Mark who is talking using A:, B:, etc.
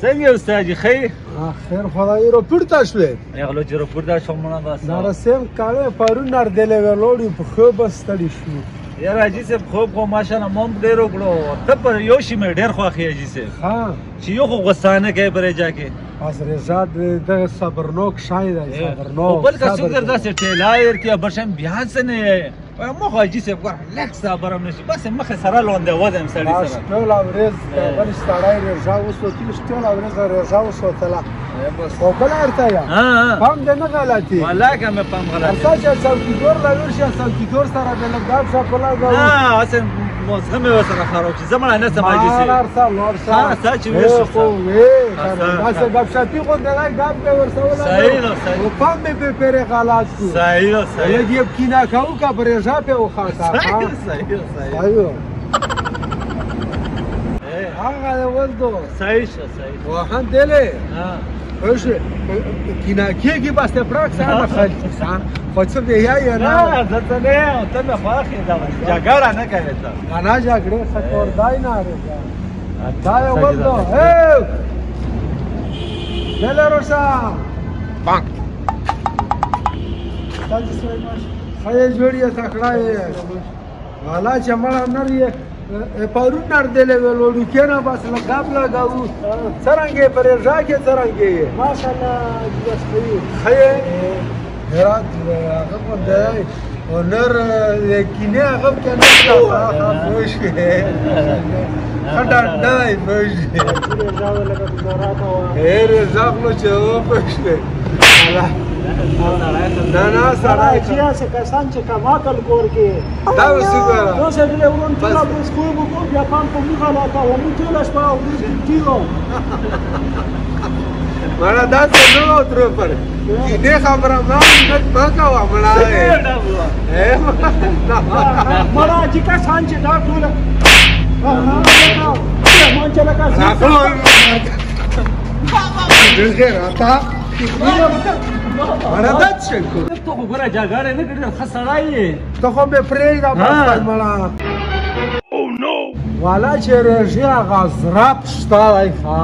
A: څنګه استاد جي خیر
B: خیر خدای رو پورته شوې
A: یغلو چې رو پورته شوم نه بس
B: نارسیم کاله پرون نردلې ولوړي په خو بس تړي شو
A: یاره اجي صاحب خوب خو ماشاءالله مونږ ډېر وکړو ته پر یو شي مې ډېر خوښ اجي صاحب
B: ها
A: چې یو خو غوسانه کوي پرې جاکې
B: بس رضا د صبرناک شاید صبرناک
A: بل کا څنګه داسې ټیلایر کې برشم بیا څه نه مخ اجي صاحب ګور لک صبر هم نشي بس مخ سره لونده ودم سړی سره
B: ټول اورز بل ستړای رضا وسوتل ټول اورز رضا وسوتلا او بل ارته یا پام دې نه غلطي
A: والله که مې پام غلطي
B: ارته چې څوکیدور لا ورشي څوکیدور سره د لګاب شپلا غو
A: نه اصل موسم وسره خراب شي زمړه نه سماجي سي ها سچ وې
B: خو وې تاسو غاب شپي کو دغه غاب په ورسوله
A: صحیح نو صحیح
B: او پام به پر غلط کو
A: صحیح نو صحیح
B: یې کینا کاو کا برېژا په وخاصه
A: صحیح
B: ايوه هغه ولدو
A: صحیح صحیح
B: وهان دله
A: ها
B: اوش کینا کېږي بس ته پراکس نه خلک سان خو څه دی یا
A: نه زته نه ته نه فاخې دا جګړه نه کوي ته
B: انا جګړه خطر دای نه راځه دا ولدو هی دله روسا بانک تاسو سوي ماش خیر جوړیه تکړه والا چې مړه نری پرون نردلې ولوړو کنه بس لګاب لګاو څنګه پرې ځاګه څنګه ماشاءالله بس خیر هرات هغه په دای او نر کینه هغه کنه خوش خډا دای خوش هر زغلو چې خوش نه سړی
C: چې څه کسان چې کماکل کور کې
B: دا وسګره
C: نو څه دې ورون ټول اوس کوی وو بیا پام په موږ علاقه و موږ ټول شپه او کیلو
B: مړه دا څه نو تر پر دې خبره ما کا مړه
C: مړه چې کسان چې دا ټول مونږ چې لکه
B: دغه راته مړه دا څه کو
A: ته خو ګره جګړه نه کړې خسړای
B: ته خو به پرې دا بس مړه او نو والا چې رژیا غزراب شتای ښا